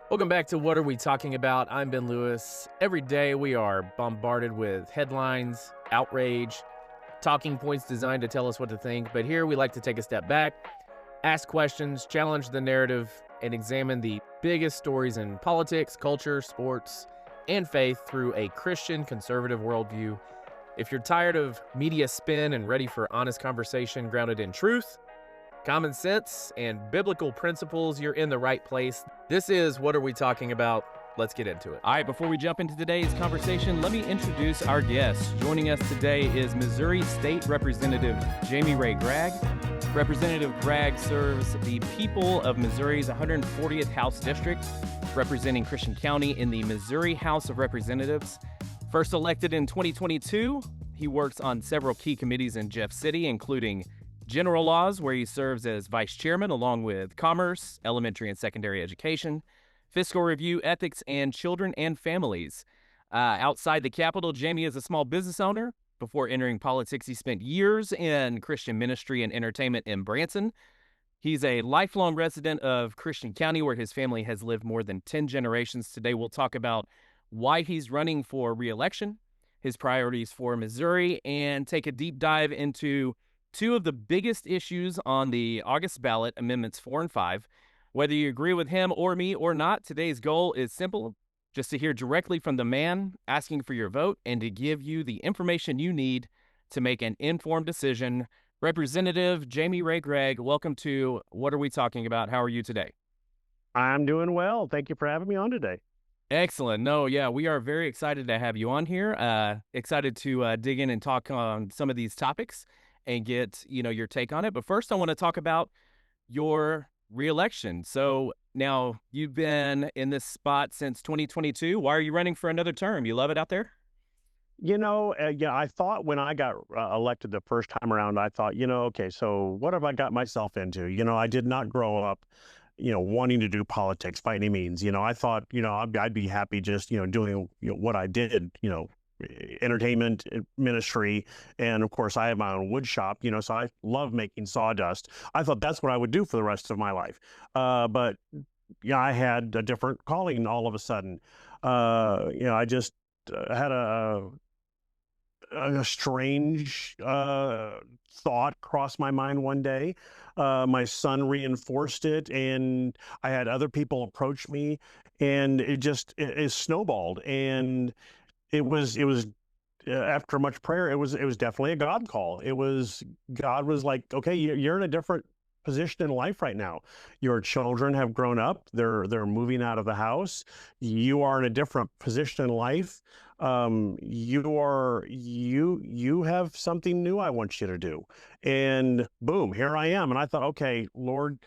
Welcome back to What Are We Talking About? I'm Ben Lewis. Every day we are bombarded with headlines, outrage, talking points designed to tell us what to think. But here we like to take a step back, ask questions, challenge the narrative, and examine the biggest stories in politics, culture, sports, and faith through a Christian conservative worldview. If you're tired of media spin and ready for honest conversation grounded in truth, common sense, and biblical principles, you're in the right place. This is What Are We Talking About? Let's get into it. All right, before we jump into today's conversation, let me introduce our guest. Joining us today is Missouri State Representative Jamie Ray Gragg. Representative Gragg serves the people of Missouri's 140th House District, representing Christian County in the Missouri House of Representatives. First elected in 2022, he works on several key committees in Jeff City, including General Laws, where he serves as vice chairman, along with Commerce, Elementary and Secondary Education, Fiscal Review, Ethics, and Children and Families. Outside the Capitol, Jamie is a small business owner. Before entering politics, he spent years in Christian ministry and entertainment in Branson. He's a lifelong resident of Christian County, where his family has lived more than 10 generations. Today, we'll talk about why he's running for re-election, his priorities for Missouri, and take a deep dive into two of the biggest issues on the August ballot, Amendments 4 and 5. Whether you agree with him or me or not, today's goal is simple: just to hear directly from the man asking for your vote and to give you the information you need to make an informed decision. Representative Jamie Ray Gragg, welcome to What Are We Talking About? How are you today? I'm doing well. Thank you for having me on today. Excellent. No, yeah, we are very excited to have you on here. Excited to dig in and talk on some of these topics and get, your take on it. But first, I want to talk about your reelection. So now you've been in this spot since 2022. Why are you running for another term? You love it out there? I thought when I got elected the first time around, I thought, okay, so what have I got myself into? I did not grow up, wanting to do politics by any means. I thought, I'd be happy just, doing what I did, entertainment ministry. And of course, I have my own wood shop, so I love making sawdust. I thought that's what I would do for the rest of my life. But yeah, I had a different calling all of a sudden. I just had a strange thought crossed my mind one day. My son reinforced it, and I had other people approach me, and it snowballed. And it was after much prayer, it was definitely a God call. God was like, okay, you're in a different position in life right now. Your children have grown up. They're moving out of the house. You are in a different position in life. You have something new I want you to do. And boom, here I am. And I thought, okay, Lord,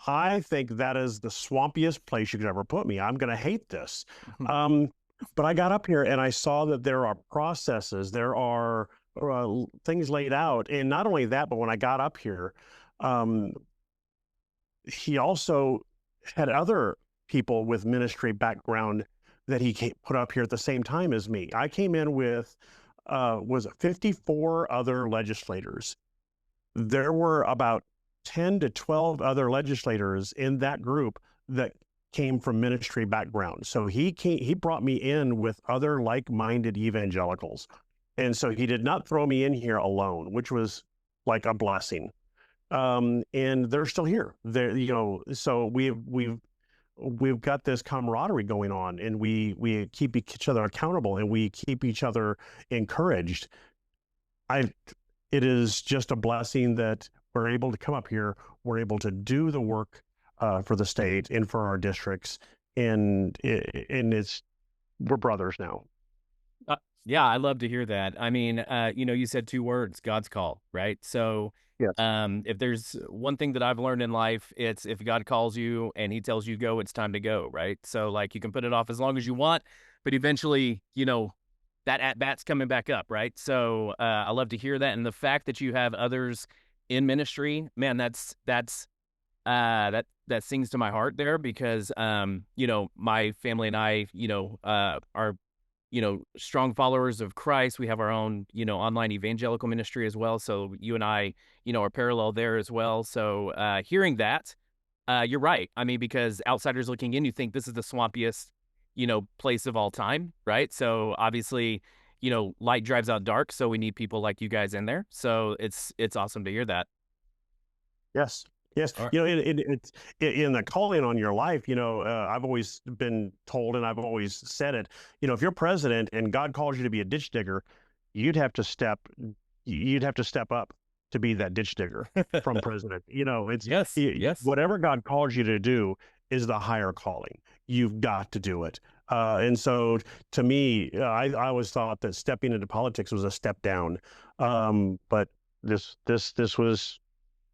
I think that is the swampiest place you could ever put me. I'm going to hate this. But I got up here and I saw that there are processes, there are things laid out. And not only that, but when I got up here, he also had other people with ministry background that he put up here at the same time as me. I came in with, was it 54 other legislators. There were about 10 to 12 other legislators in that group that came from ministry background. So he brought me in with other like-minded evangelicals. And so he did not throw me in here alone, which was like a blessing. And they're still here. So we've got this camaraderie going on, and we keep each other accountable, and we keep each other encouraged. It is just a blessing that we're able to come up here. We're able to do the work for the state and for our districts, and we're brothers now. Yeah, I love to hear that. I mean, you said two words: God's call, right? So, Yes. if there's one thing that I've learned in life, it's if God calls you and He tells you go, it's time to go, right? So, like, you can put it off as long as you want, but eventually, that at bat's coming back up, right? So, I love to hear that, and the fact that you have others in ministry, man, that sings to my heart there, because my family and I are strong followers of Christ. We have our own online evangelical ministry as well, so you and I are parallel there as well. So hearing that You're right. I mean, because outsiders looking in, you think this is the swampiest, place of all time, right? So obviously, light drives out dark. So we need people like you guys in there. So it's awesome to hear that. Yes. Yes. All right. It's in the calling on your life, I've always been told, and I've always said it, if you're president and God calls you to be a ditch digger, you'd have to step, you'd have to step up to be that ditch digger from president. It's Yes. Yes. whatever God calls you to do is the higher calling. You've got to do it. And so to me, I always thought that stepping into politics was a step down. But this was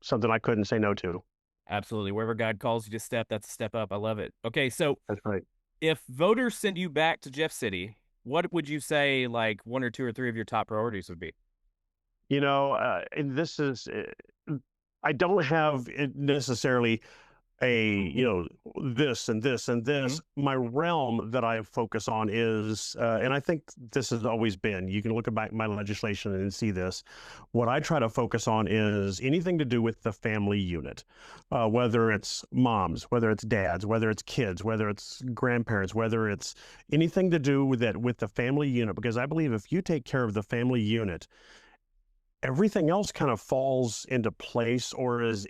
something I couldn't say no to. Absolutely. Wherever God calls you to step, that's a step up. I love it. Okay. So That's right. if voters send you back to Jeff City, what would you say, like one or two or three of your top priorities would be? And this is, I don't have it necessarily this and this and this. My realm that I focus on is, and I think this has always been, you can look at my legislation and see this. What I try to focus on is anything to do with the family unit, whether it's moms, whether it's dads, whether it's kids, whether it's grandparents, whether it's anything to do with that, with the family unit, because I believe if you take care of the family unit, everything else kind of falls into place or is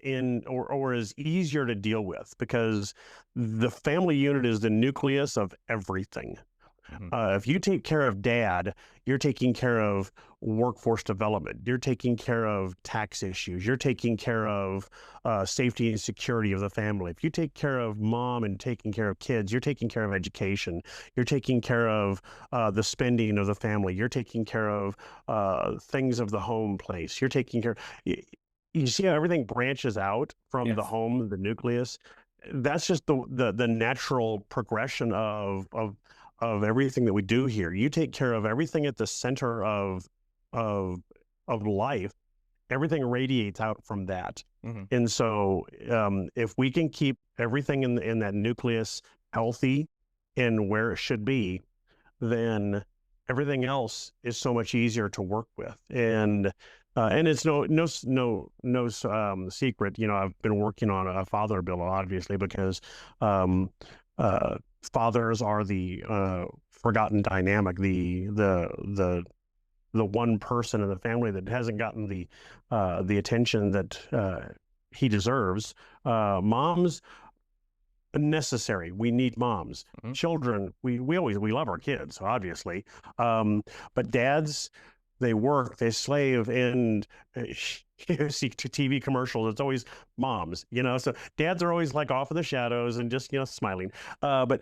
easier to deal with, because the family unit is the nucleus of everything. If you take care of dad, you're taking care of workforce development. You're taking care of tax issues. You're taking care of safety and security of the family. If you take care of mom and taking care of kids, you're taking care of education. You're taking care of the spending of the family. You're taking care of things of the home place. You're taking care. You see how everything branches out from the home, the nucleus. That's just the natural progression of everything that we do here. You take care of everything at the center of life. Everything radiates out from that. And so if we can keep everything in that nucleus healthy and where it should be, then everything else is so much easier to work with. And it's no secret. I've been working on a father bill, obviously, because fathers are the forgotten dynamic, the one person in the family that hasn't gotten the attention that he deserves. Moms, necessary. We need moms. Children, we love our kids, obviously, but dads, they work, they slave, and you see TV commercials, it's always moms, so dads are always like off in the shadows and just, smiling. But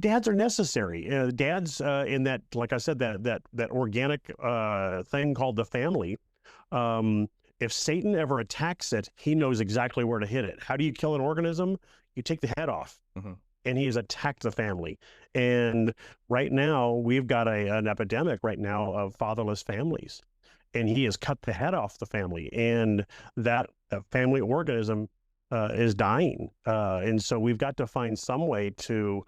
dads are necessary. Dads, in that, like I said, that organic thing called the family. If Satan ever attacks it, he knows exactly where to hit it. How do you kill an organism? You take the head off. And he has attacked the family. And right now, we've got an epidemic right now of fatherless families. And he has cut the head off the family. And that family organism is dying. And so we've got to find some way to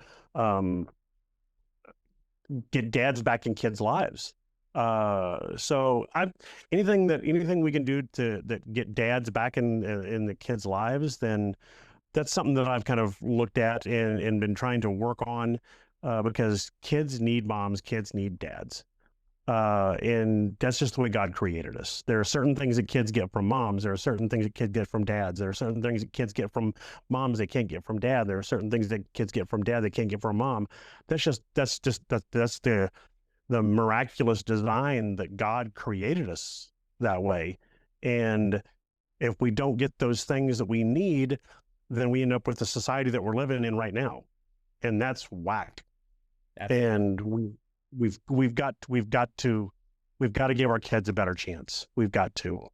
get dads back in kids' lives. So anything we can do to get dads back in the kids' lives, then that's something that I've kind of looked at and been trying to work on, because kids need moms, kids need dads. And that's just the way God created us. There are certain things that kids get from moms. There are certain things that kids get from dads. There are certain things that kids get from moms they can't get from dad. There are certain things that kids get from dad they can't get from mom. That's the miraculous design that God created us that way. And if we don't get those things that we need, then we end up with the society that we're living in right now, and that's whack. And we've got to give our kids a better chance. We've got to.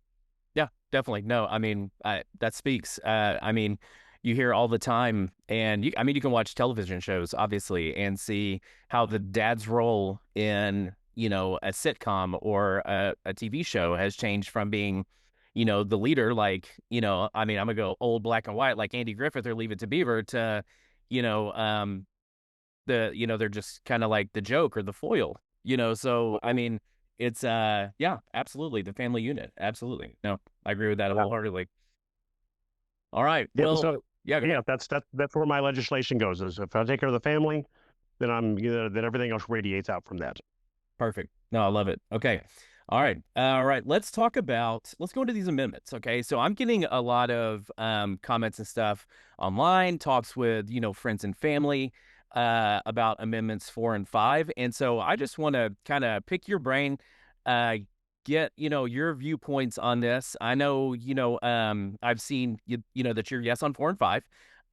Yeah, definitely. No, I mean, that speaks. I mean, you hear all the time, and you can watch television shows, obviously, and see how the dad's role in, a sitcom or a TV show has changed from being, the leader, like, I'm gonna go old black and white, like Andy Griffith or Leave It to Beaver, to, they're just kind of like the joke or the foil, so, it's, yeah, absolutely. The family unit. Absolutely. No, I agree with that wholeheartedly. All right. Yeah, Well, Yeah. Yeah, that's where my legislation goes. Is if I take care of the family, then then everything else radiates out from that. Perfect. No, I love it. Okay. All right. All right. Let's go into these amendments. Okay. So I'm getting a lot of comments and stuff online, talks with, friends and family about amendments 4 and 5. And so I just want to kind of pick your brain, get, your viewpoints on this. I know, I've seen, that you're yes on 4 and 5.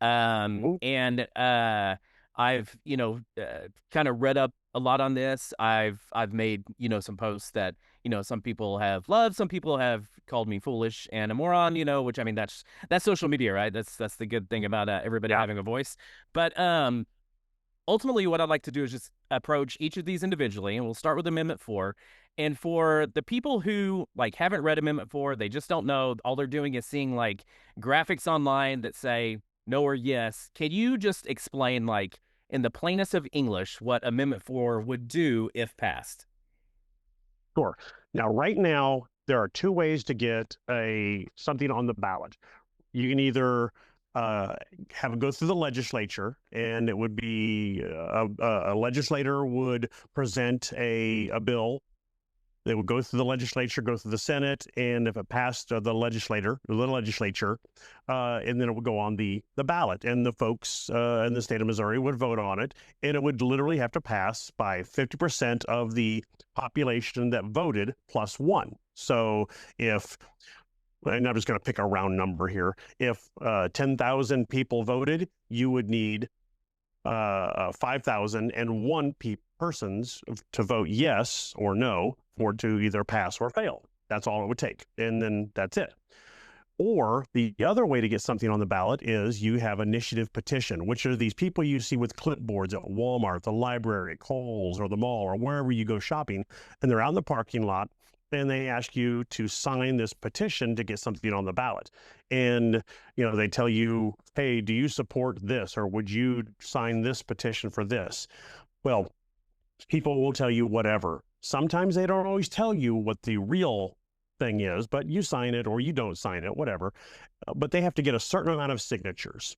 And I've, kind of read up a lot on this. I've made, some posts that, some people have loved, some people have called me foolish and a moron, which, I mean, that's social media, right? That's the good thing about everybody having a voice. But ultimately what I'd like to do is just approach each of these individually, and we'll start with Amendment 4. And for the people who haven't read Amendment 4, they just don't know, all they're doing is seeing graphics online that say no or yes. Can you just explain in the plainest of English what Amendment 4 would do if passed? Sure. Now, right now, there are two ways to get something on the ballot. You can either have it go through the legislature, and it would be a legislator would present a bill. They would go through the legislature, go through the Senate, and if it passed the legislature, and then it would go on the ballot, and the folks in the state of Missouri would vote on it, and it would literally have to pass by 50% of the population that voted plus one. So if, and I'm just going to pick a round number here, if 10,000 people voted, you would need 5,001 persons to vote yes or no for to either pass or fail. That's all it would take. And then that's it. Or the other way to get something on the ballot is you have initiative petition, which are these people you see with clipboards at Walmart, the library, Kohl's, or the mall, or wherever you go shopping, and they're out in the parking lot, and they ask you to sign this petition to get something on the ballot. And, they tell you, hey, do you support this? Or would you sign this petition for this? Well, people will tell you whatever. Sometimes they don't always tell you what the real thing is, but you sign it or you don't sign it, whatever. But they have to get a certain amount of signatures.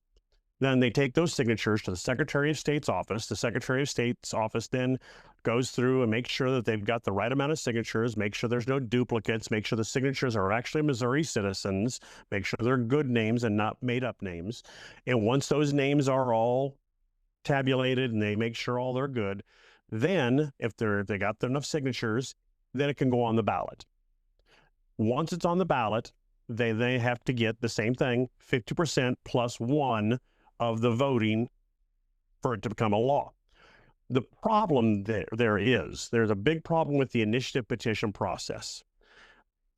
Then they take those signatures to the Secretary of State's office. The Secretary of State's office then goes through and makes sure that they've got the right amount of signatures, make sure there's no duplicates, make sure the signatures are actually Missouri citizens, make sure they're good names and not made up names. And once those names are all tabulated and they make sure all they're good, then if they got enough signatures, then it can go on the ballot. Once it's on the ballot, they have to get the same thing, 50% plus one of the voting for it to become a law. The problem there's a big problem with the initiative petition process.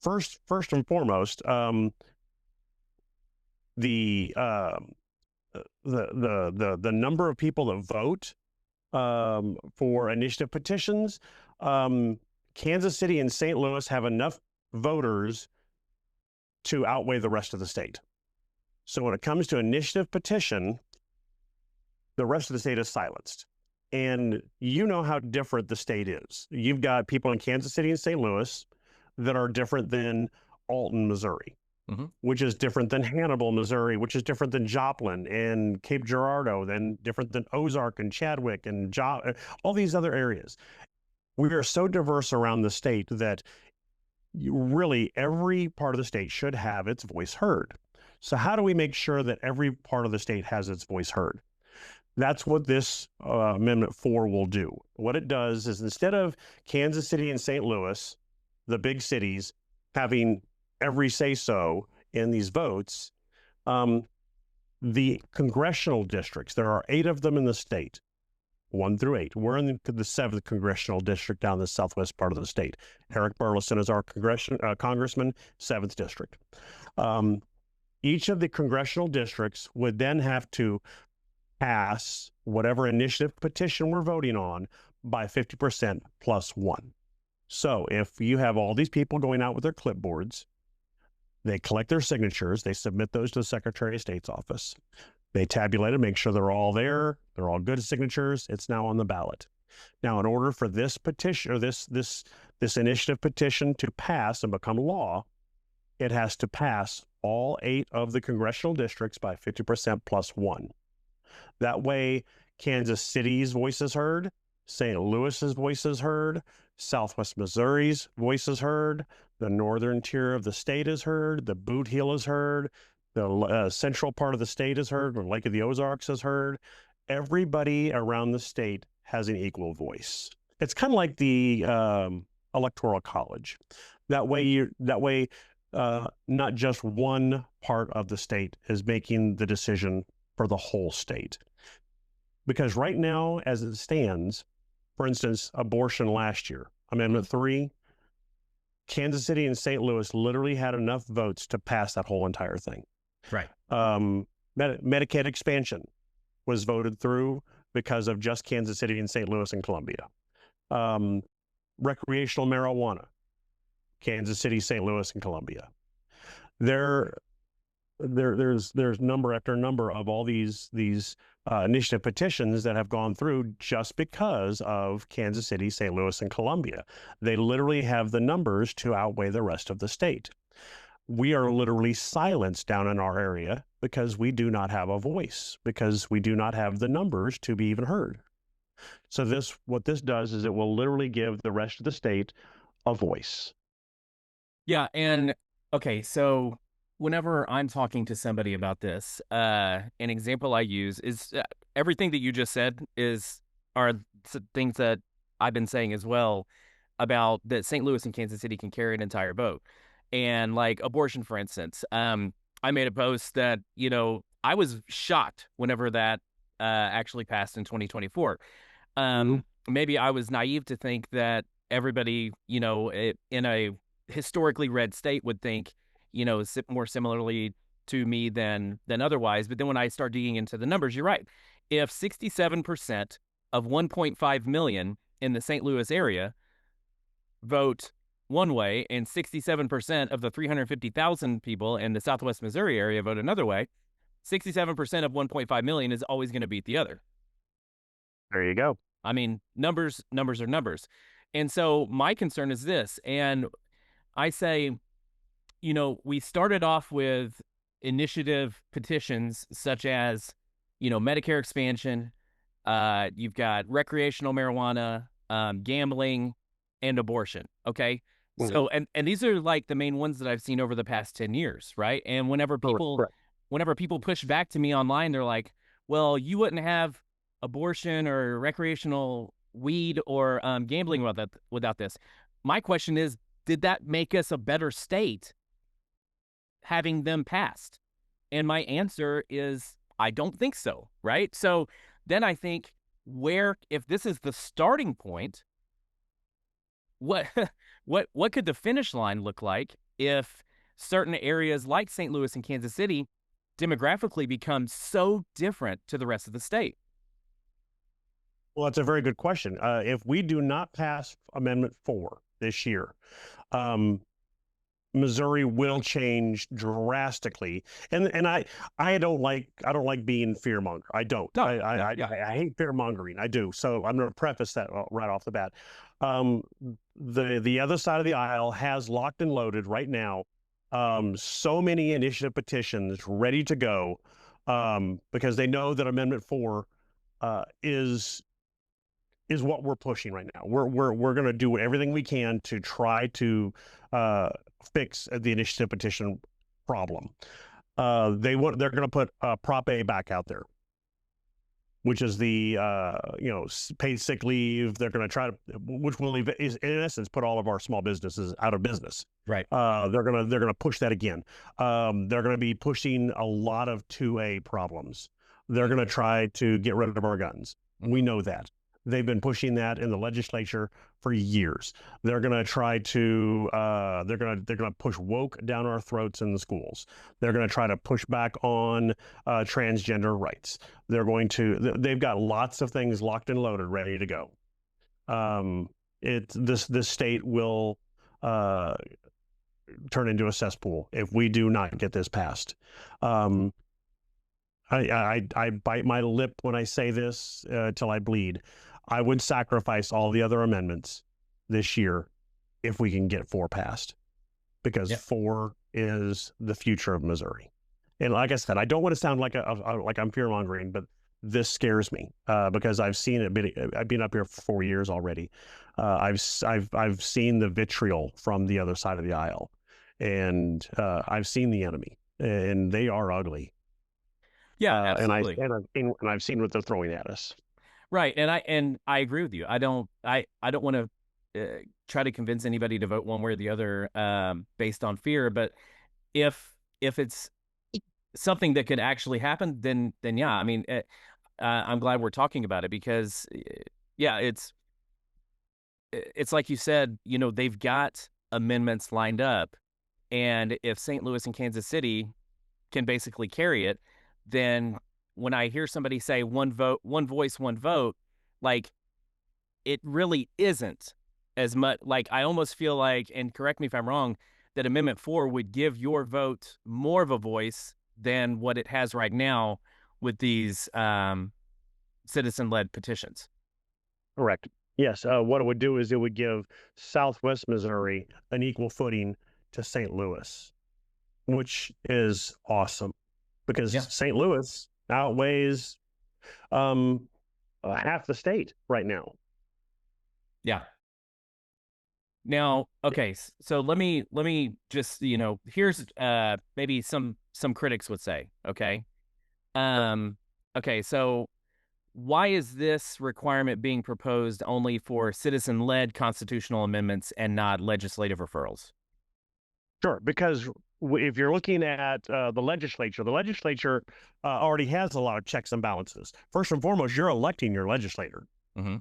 First and foremost, the number of people that vote for initiative petitions, Kansas City and St. Louis have enough voters to outweigh the rest of the state. So when it comes to initiative petition, the rest of the state is silenced. And you know how different the state is. You've got people in Kansas City and St. Louis that are different than Alton, Missouri, which is different than Hannibal, Missouri, which is different than Joplin and Cape Girardeau, then different than Ozark and Chadwick and all these other areas. We are so diverse around the state that really every part of the state should have its voice heard. So how do we make sure that every part of the state has its voice heard? That's what this Amendment 4 will do. What it does is instead of Kansas City and St. Louis, the big cities, having every say-so in these votes, the congressional districts, there are 8 of them in the state, 1 through 8. We're in the 7th congressional district down the southwest part of the state. Eric Burleson is our congressman, 7th district. Each of the congressional districts would then have to pass whatever initiative petition we're voting on by 50% plus 1. So if you have all these people going out with their clipboards, they collect their signatures, they submit those to the Secretary of State's office. They tabulate it, make sure they're all there, they're all good signatures, it's now on the ballot. Now, in order for this petition or this initiative petition to pass and become law, it has to pass all 8 of the congressional districts by 50% plus 1. That way, Kansas City's voice is heard, St. Louis's voice is heard, Southwest Missouri's voice is heard, the northern tier of the state is heard, the Boot Heel is heard, the central part of the state is heard, the Lake of the Ozarks is heard. Everybody around the state has an equal voice. It's kind of like the Electoral College. That way, not just one part of the state is making the decision for the whole state. Because right now, as it stands, for instance, abortion last year, Amendment 3, Kansas City and St. Louis literally had enough votes to pass that whole entire thing. Right. Medicaid expansion was voted through because of just Kansas City and St. Louis and Columbia. Recreational marijuana, Kansas City, St. Louis, and Columbia. There's number after number of all these initiative petitions that have gone through just because of Kansas City, St. Louis, and Columbia. They literally have the numbers to outweigh the rest of the state. We are literally silenced down in our area because we do not have a voice, because we do not have the numbers to be even heard. So what this does is it will literally give the rest of the state a voice. Yeah, and okay, so whenever I'm talking to somebody about this, an example I use is everything that you just said are things that I've been saying as well about that St. Louis and Kansas City can carry an entire vote. And like abortion, for instance, I made a post that, I was shocked whenever that actually passed in 2024. Maybe I was naive to think that everybody, in a historically red state would think, more similarly to me than otherwise. But then when I start digging into the numbers, you're right. If 67% of 1.5 million in the St. Louis area vote one way and 67% of the 350,000 people in the Southwest Missouri area vote another way, 67% of 1.5 million is always going to beat the other. There you go. I mean, numbers are numbers. And so my concern is this, and I say, we started off with initiative petitions such as, Medicare expansion, you've got recreational marijuana, gambling, and abortion, okay? So, and these are like the main ones that I've seen over the past 10 years, right? And whenever people push back to me online, they're like, well, you wouldn't have abortion or recreational weed or gambling without this. My question is, did that make us a better state having them passed? And my answer is, I don't think so, right? So then I think, if this is the starting point, what could the finish line look like if certain areas like St. Louis and Kansas City demographically become so different to the rest of the state? Well, that's a very good question. If we do not pass Amendment 4 this year, Missouri will change drastically. And I don't like being fearmonger. I don't. No, I hate fearmongering. I do. So I'm going to preface that right off the bat. The other side of the aisle has locked and loaded right now so many initiative petitions ready to go because they know that Amendment 4 is what we're pushing right now. We're going to do everything we can to try to fix the initiative petition problem. They're going to put Prop A back out there, which is the paid sick leave. They're going to try to, which will in essence put all of our small businesses out of business. Right. They're going to push that again. They're going to be pushing a lot of 2A problems. They're going to try to get rid of our guns. We know that. They've been pushing that in the legislature for years. They're going to try to they're going to push woke down our throats in the schools. They're going to try to push back on transgender rights. They've got lots of things locked and loaded, ready to go. This state will turn into a cesspool if we do not get this passed. I bite my lip when I say this till I bleed. I would sacrifice all the other amendments this year if we can get 4 passed, because 4 is the future of Missouri. And like I said, I don't want to sound like like I'm fear mongering, but this scares me because I've seen it. I've been up here for 4 years already. I've seen the vitriol from the other side of the aisle, and I've seen the enemy, and they are ugly. Yeah, And absolutely. I've seen what they're throwing at us. Right, and I agree with you. I don't want to try to convince anybody to vote one way or the other based on fear. But if it's something that could actually happen, then yeah. I mean, I'm glad we're talking about it because yeah, it's like you said. You know, they've got amendments lined up, and if St. Louis and Kansas City can basically carry it, then when I hear somebody say one vote, one voice, one vote, like it really isn't as much. Like I almost feel like, and correct me if I'm wrong, that Amendment 4 would give your vote more of a voice than what it has right now with these citizen-led petitions. Correct. Yes. What it would do is it would give Southwest Missouri an equal footing to St. Louis, which is awesome because St. Louis outweighs half the state right now. Yeah. Now, okay, so let me just, you know, here's maybe some critics would say, okay. Okay, so why is this requirement being proposed only for citizen-led constitutional amendments and not legislative referrals? Sure, because if you're looking at the legislature already has a lot of checks and balances. First and foremost, you're electing your legislator.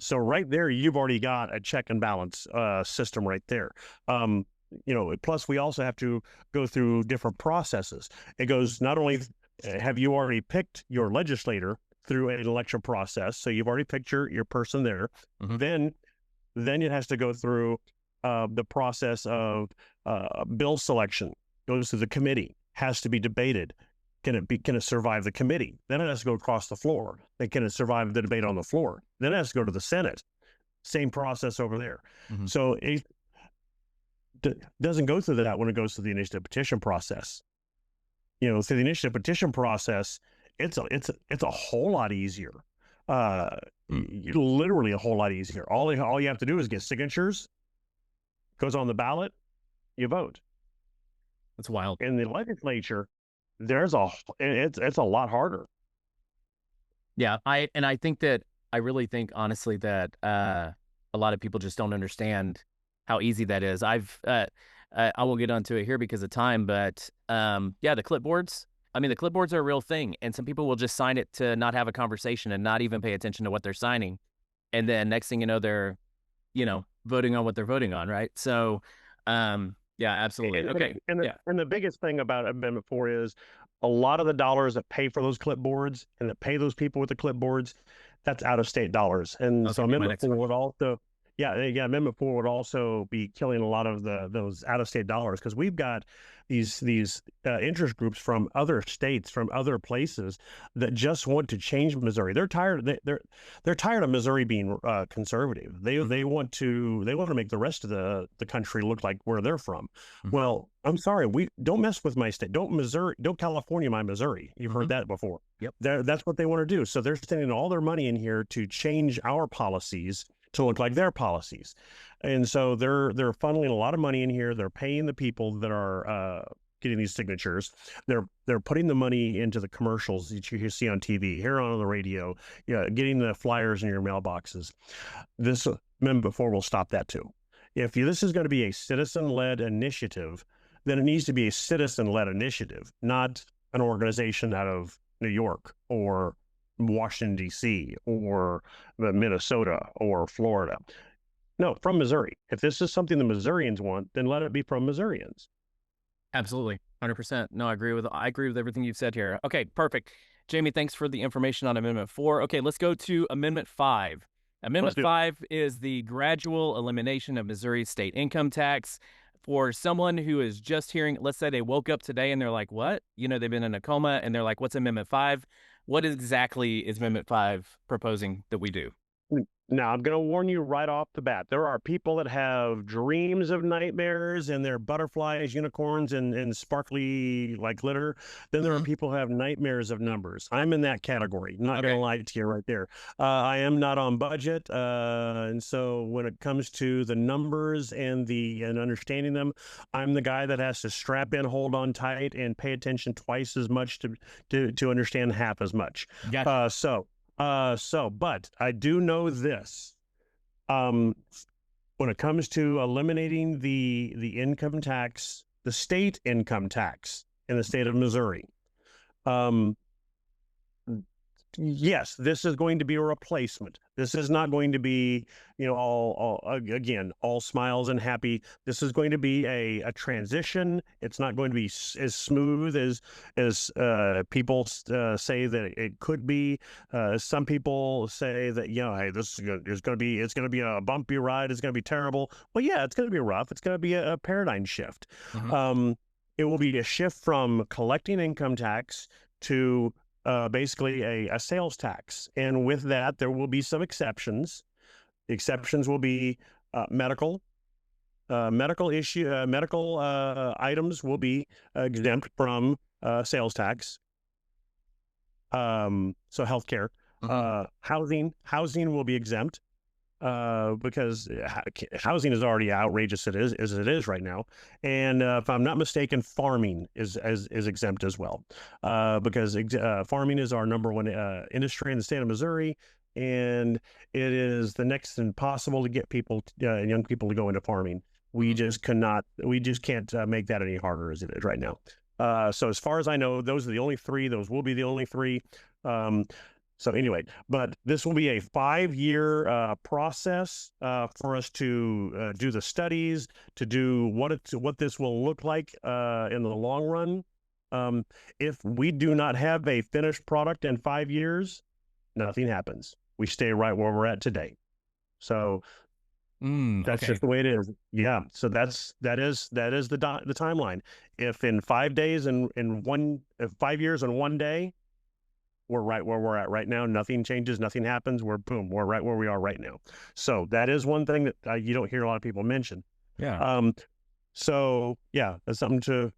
So right there, you've already got a check and balance system right there. You know, plus we also have to go through different processes. It goes not only have you already picked your legislator through an election process, so you've already picked your person there. Then it has to go through the process of bill selection, goes to the committee, has to be debated. Can it survive the committee? Then it has to go across the floor. Then can it survive the debate on the floor? Then it has to go to the Senate. Same process over there. So it doesn't go through that when it goes to the initiative petition process. You know, through the initiative petition process, it's a whole lot easier. Literally a whole lot easier. All you have to do is get signatures, goes on the ballot, you vote. That's wild. In the legislature, it's a lot harder. Yeah, I really think honestly that a lot of people just don't understand how easy that is. I will get onto it here because of time, but yeah, the clipboards. I mean, the clipboards are a real thing, and some people will just sign it to not have a conversation and not even pay attention to what they're signing, and then next thing you know, they're, you know, voting on what they're voting on, right? So, yeah, absolutely. Okay. And the biggest thing about Amendment 4 is a lot of the dollars that pay for those clipboards and that pay those people with the clipboards, that's out of state dollars. And so Amendment 4 would also, Amendment 4 would also be killing a lot of those out of state dollars because we've got these interest groups from other states, from other places that just want to change Missouri. They're tired. They're tired of Missouri being conservative. They want to make the rest of the country look like where they're from. Well, I'm sorry, we don't mess with my state. Don't California my Missouri. You've heard that before. Yep. That's what they want to do. So they're spending all their money in here to change our policies to look like their policies. And so they're funneling a lot of money in here. They're paying the people that are getting these signatures. They're putting the money into the commercials that you see on TV, here on the radio, getting the flyers in your mailboxes. This Amendment 4 will stop that too. If this is going to be a citizen-led initiative, then it needs to be a citizen-led initiative, not an organization out of New York or Washington, D.C., or Minnesota or Florida. No, from Missouri. If this is something the Missourians want, then let it be from Missourians. Absolutely. 100%. No, I agree with everything you've said here. Okay, perfect. Jamie, thanks for the information on Amendment 4. Okay, let's go to Amendment 5. Amendment 5 is the gradual elimination of Missouri state income tax. For someone who is just hearing, let's say they woke up today and they're like, what? You know, they've been in a coma and they're like, what's Amendment 5? What exactly is Amendment 5 proposing that we do? Now, I'm going to warn you right off the bat. There are people that have dreams of nightmares and they're butterflies, unicorns, and sparkly like glitter. Then there are people who have nightmares of numbers. I'm in that category. Not going to lie to you right there. I am not on budget. And so when it comes to the numbers and understanding them, I'm the guy that has to strap in, hold on tight, and pay attention twice as much to understand half as much. Gotcha. But I do know this. When it comes to eliminating the income tax, the state income tax in the state of Missouri, yes, this is going to be a replacement. This is not going to be, all smiles and happy. This is going to be a transition. It's not going to be as smooth as people say that it could be. Some people say that, hey, it's going to be a bumpy ride. It's going to be terrible. Well, yeah, it's going to be rough. It's going to be a paradigm shift. It will be a shift from collecting income tax to basically a sales tax. And with that, there will be some exceptions. The exceptions will be medical items will be exempt from sales tax. So healthcare, housing will be exempt because housing is already outrageous as it is right now. And if I'm not mistaken, farming is exempt as well, because farming is our number one industry in the state of Missouri, and it is the next impossible to get young people to go into farming. We just can't make that any harder as it is right now. So as far as I know, those are the only three. Those will be the only three. So anyway, but this will be a 5-year process for us to do the studies, to do what this will look like in the long run. If we do not have a finished product in 5 years, nothing happens. We stay right where we're at today. So that's just the way it is. Yeah. So that is the timeline. If in 5 days and 5 years and 1 day, we're right where we're at right now. Nothing changes. Nothing happens. We're right where we are right now. So that is one thing that you don't hear a lot of people mention. Yeah. So yeah, that's something to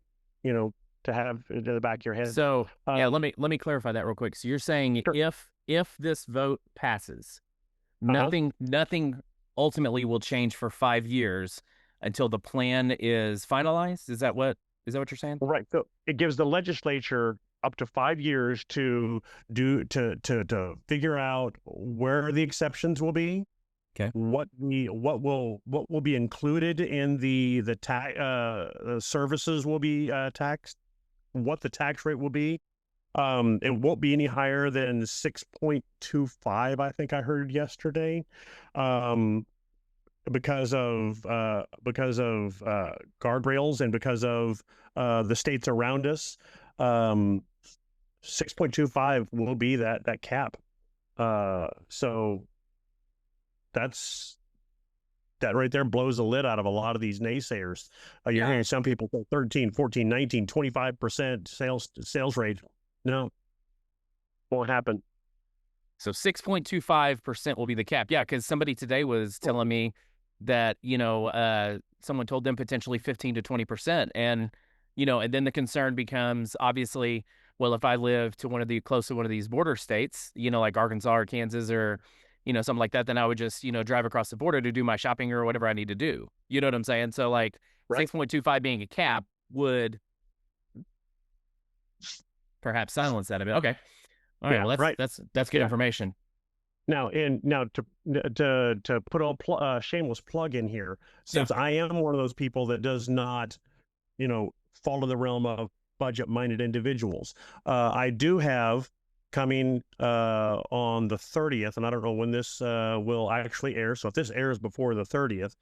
have in the back of your head. So let me clarify that real quick. So you're saying sure. if this vote passes, nothing ultimately will change for 5 years until the plan is finalized. Is that what you're saying? Right. So it gives the legislature up to 5 years to figure out where the exceptions will be. Okay. What will be included in the services will be taxed. What the tax rate will be. It won't be any higher than 6.25. I think I heard yesterday. Because of guardrails and because of the states around us. 6.25 will be that cap. So that right there blows the lid out of a lot of these naysayers. You're hearing some people say 13, 14, 19, 25% sales rate. No, won't happen. So 6.25% will be the cap. Yeah, because somebody today was telling me that, someone told them potentially 15 to 20%. And, and then the concern becomes obviously, well, if I live close to one of these border states, like Arkansas or Kansas or, something like that, then I would just, drive across the border to do my shopping or whatever I need to do. You know what I'm saying? So like 6.25 being a cap would perhaps silence that a bit. Okay. All right. Well, that's good information. Now to put a shameless plug in here, since I am one of those people that does not, fall in the realm of budget-minded individuals, I do have coming on the 30th, and I don't know when this will actually air. So if this airs before the 30th,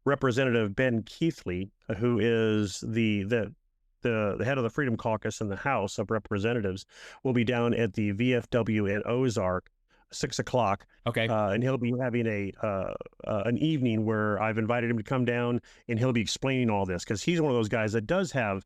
Representative Ben Keithley, who is the head of the Freedom Caucus in the House of Representatives, will be down at the VFW in Ozark, 6 o'clock. Okay. And he'll be having an evening where I've invited him to come down, and he'll be explaining all this, because he's one of those guys that does have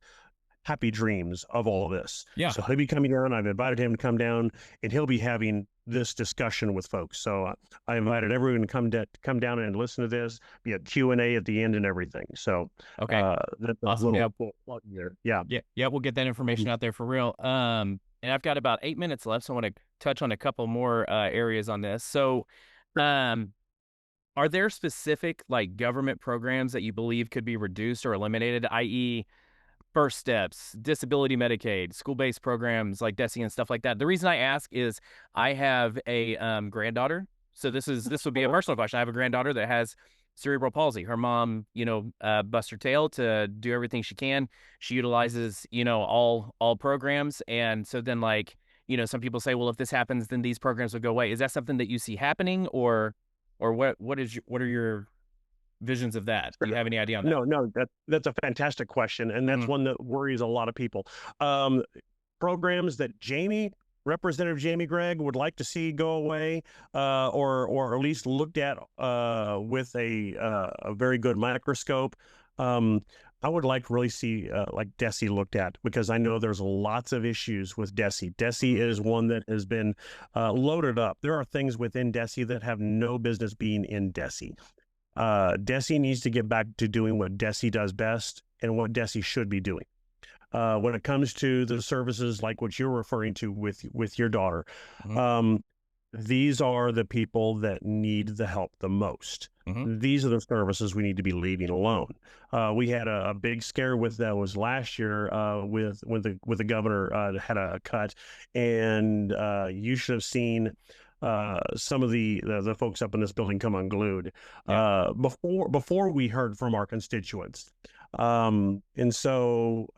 happy dreams of all of this. Yeah. So he'll be coming down. I've invited him to come down, and he'll be having this discussion with folks. So I invited everyone to come down and listen to this, be a Q&A at the end and everything. So Okay. that's a Awesome. little plug there. Yeah. Yeah, we'll get that information out there for real. And I've got about 8 minutes left, so I want to touch on a couple more areas on this. So, are there specific like government programs that you believe could be reduced or eliminated, i.e., First Steps, disability Medicaid, school-based programs like DESE and stuff like that? The reason I ask is I have a granddaughter. So this would be a personal question. I have a granddaughter that has cerebral palsy. Her mom, busts her tail to do everything she can. She utilizes, all programs. And so then some people say, well, if this happens, then these programs will go away. Is that something that you see happening, or what are your visions of that? Do you have any idea on that? No, that's a fantastic question, and that's one that worries a lot of people. Programs that Representative Jamie Gragg would like to see go away, or at least looked at with a very good microscope. I would like to really see like DESE looked at, because I know there's lots of issues with DESE. DESE is one that has been loaded up. There are things within DESE that have no business being in DESE. DESE needs to get back to doing what DESE does best and what DESE should be doing. When it comes to the services like what you're referring to with your daughter, these are the people that need the help the most. These are the services we need to be leaving alone. We had a big scare with that was last year with the governor had a cut, and you should have seen some of the folks up in this building come unglued before we heard from our constituents. And so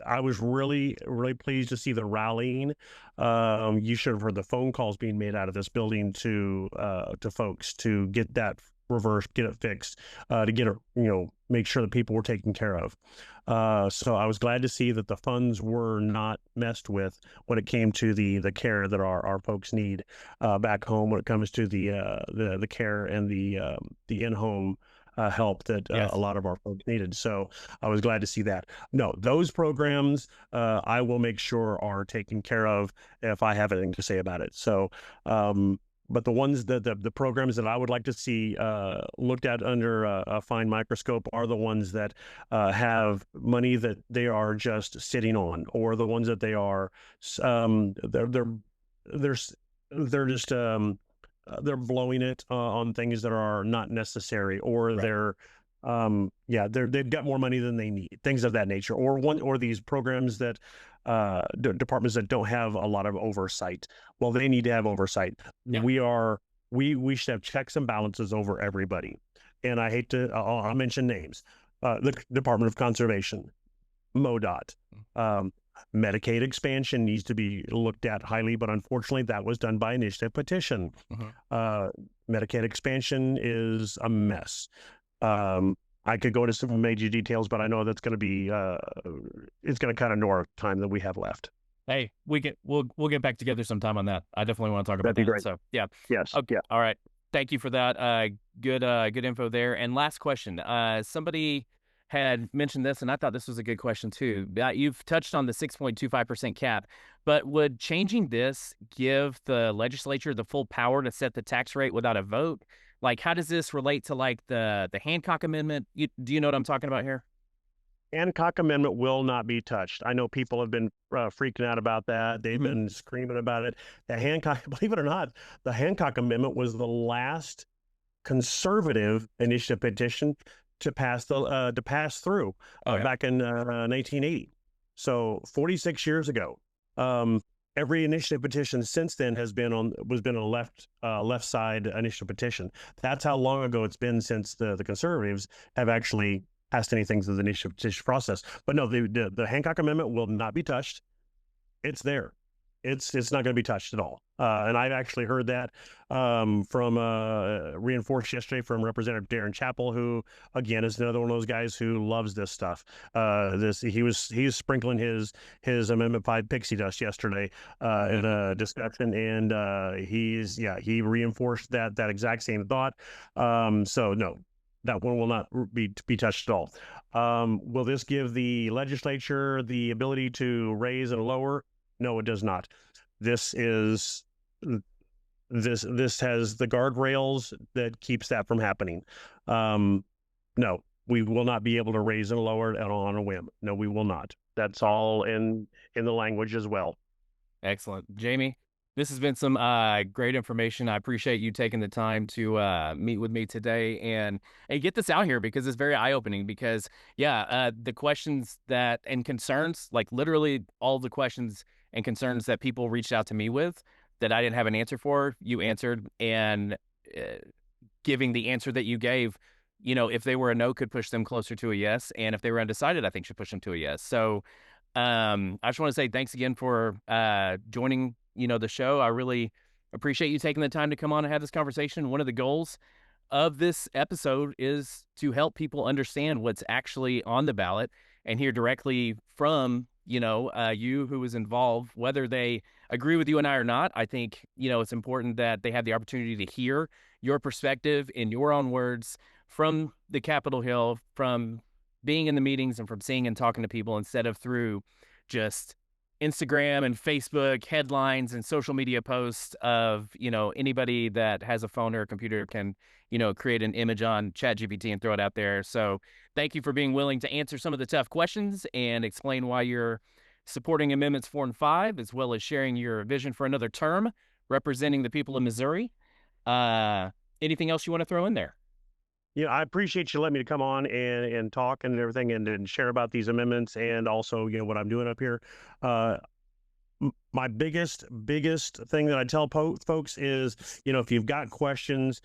I was really, really pleased to see the rallying. You should have heard the phone calls being made out of this building to folks to get that reversed, get it fixed, to get it, make sure that people were taken care of. So I was glad to see that the funds were not messed with when it came to the care that our folks need back home, when it comes to the care and the in-home help that a lot of our folks needed. So I was glad to see that. No, those programs I will make sure are taken care of if I have anything to say about it. So but the ones that the programs that I would like to see looked at under a fine microscope are the ones that have money that they are just sitting on, or the ones that they are they're just they're blowing it on things that are not necessary, or they've got more money than they need, things of that nature, or these programs that departments that don't have a lot of oversight. Well, they need to have oversight. We should have checks and balances over everybody. And I hate to I'll mention names. The Department of Conservation, MoDOT, Medicaid expansion needs to be looked at highly, but unfortunately that was done by initiative petition. Medicaid expansion is a mess. I could go into some major details, but I know that's going to be it's going to kind of know our time that we have left. Hey, we'll get back together sometime on that. I definitely want to talk about That'd be that. great. So yeah. Yes. Okay. Yeah. All right. Thank you for that. Good info there. And last question. Somebody had mentioned this, and I thought this was a good question too. You've touched on the 6.25% cap, but would changing this give the legislature the full power to set the tax rate without a vote? Like, how does this relate to like the Hancock Amendment? Do you know what I'm talking about here? Hancock Amendment will not be touched. I know people have been freaking out about that. They've been screaming about it. The Hancock, believe it or not, the Hancock Amendment was the last conservative initiative petition to pass through back in 1980. So 46 years ago. Every initiative petition since then has been a left side initiative petition. That's how long ago it's been since the conservatives have actually passed anything through the initiative petition process. But no, the Hancock Amendment will not be touched. It's there. It's not going to be touched at all. And I've actually heard that from reinforced yesterday from Representative Darren Chappell, who again is another one of those guys who loves this stuff. He's sprinkling his Amendment 5 pixie dust yesterday in a discussion, and he reinforced that exact same thought. So no, that one will not be touched at all. Will this give the legislature the ability to raise and lower? No, it does not. This has the guardrails that keeps that from happening. No, we will not be able to raise and lower it on a whim. No, we will not. That's all in the language as well. Excellent. Jamie, this has been some great information. I appreciate you taking the time to meet with me today and get this out here, because it's very eye-opening. Because, the questions and concerns, like literally all the questions and concerns that people reached out to me with that I didn't have an answer for, you answered. And giving the answer that you gave, if they were a no, could push them closer to a yes. And if they were undecided, I think should push them to a yes. So I just want to say thanks again for joining, the show. I really appreciate you taking the time to come on and have this conversation. One of the goals of this episode is to help people understand what's actually on the ballot and hear directly from, you who is involved, whether they agree with you and I or not. I think, it's important that they have the opportunity to hear your perspective in your own words from the Capitol Hill, from being in the meetings and from seeing and talking to people, instead of through just Instagram and Facebook headlines and social media posts of, anybody that has a phone or a computer can, create an image on ChatGPT and throw it out there. So thank you for being willing to answer some of the tough questions and explain why you're supporting Amendments 4 and 5, as well as sharing your vision for another term representing the people of Missouri. Anything else you want to throw in there? Yeah, I appreciate you letting me to come on and talk and everything and share about these amendments, and also, what I'm doing up here. My biggest thing that I tell folks is, if you've got questions,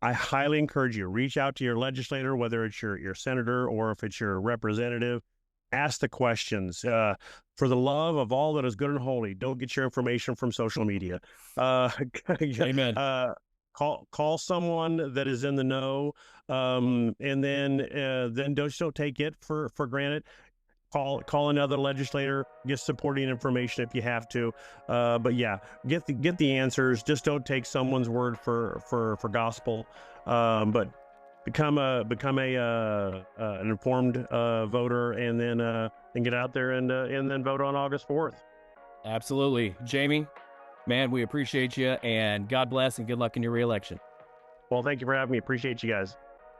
I highly encourage you, reach out to your legislator, whether it's your senator or if it's your representative. Ask the questions. For the love of all that is good and holy, don't get your information from social media. Amen. Call someone that is in the know, and then don't take it for granted. Call another legislator, get supporting information if you have to. But yeah, get the answers. Just don't take someone's word for gospel. But become an informed voter, and then get out there and then vote on August 4th. Absolutely, Jamie. Man, we appreciate you, and God bless, and good luck in your reelection. Well, thank you for having me. Appreciate you guys.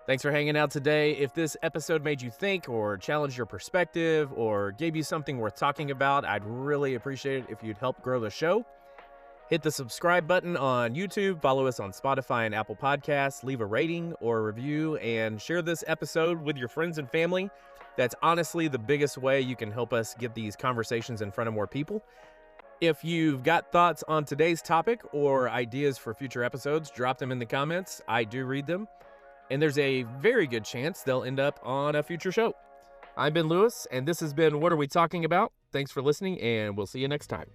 Thanks for hanging out today. If this episode made you think or challenged your perspective or gave you something worth talking about, I'd really appreciate it if you'd help grow the show. Hit the subscribe button on YouTube, follow us on Spotify and Apple Podcasts, leave a rating or a review, and share this episode with your friends and family. That's honestly the biggest way you can help us get these conversations in front of more people. If you've got thoughts on today's topic or ideas for future episodes, drop them in the comments. I do read them, and there's a very good chance they'll end up on a future show. I'm Ben Lewis, and this has been What Are We Talking About? Thanks for listening, and we'll see you next time.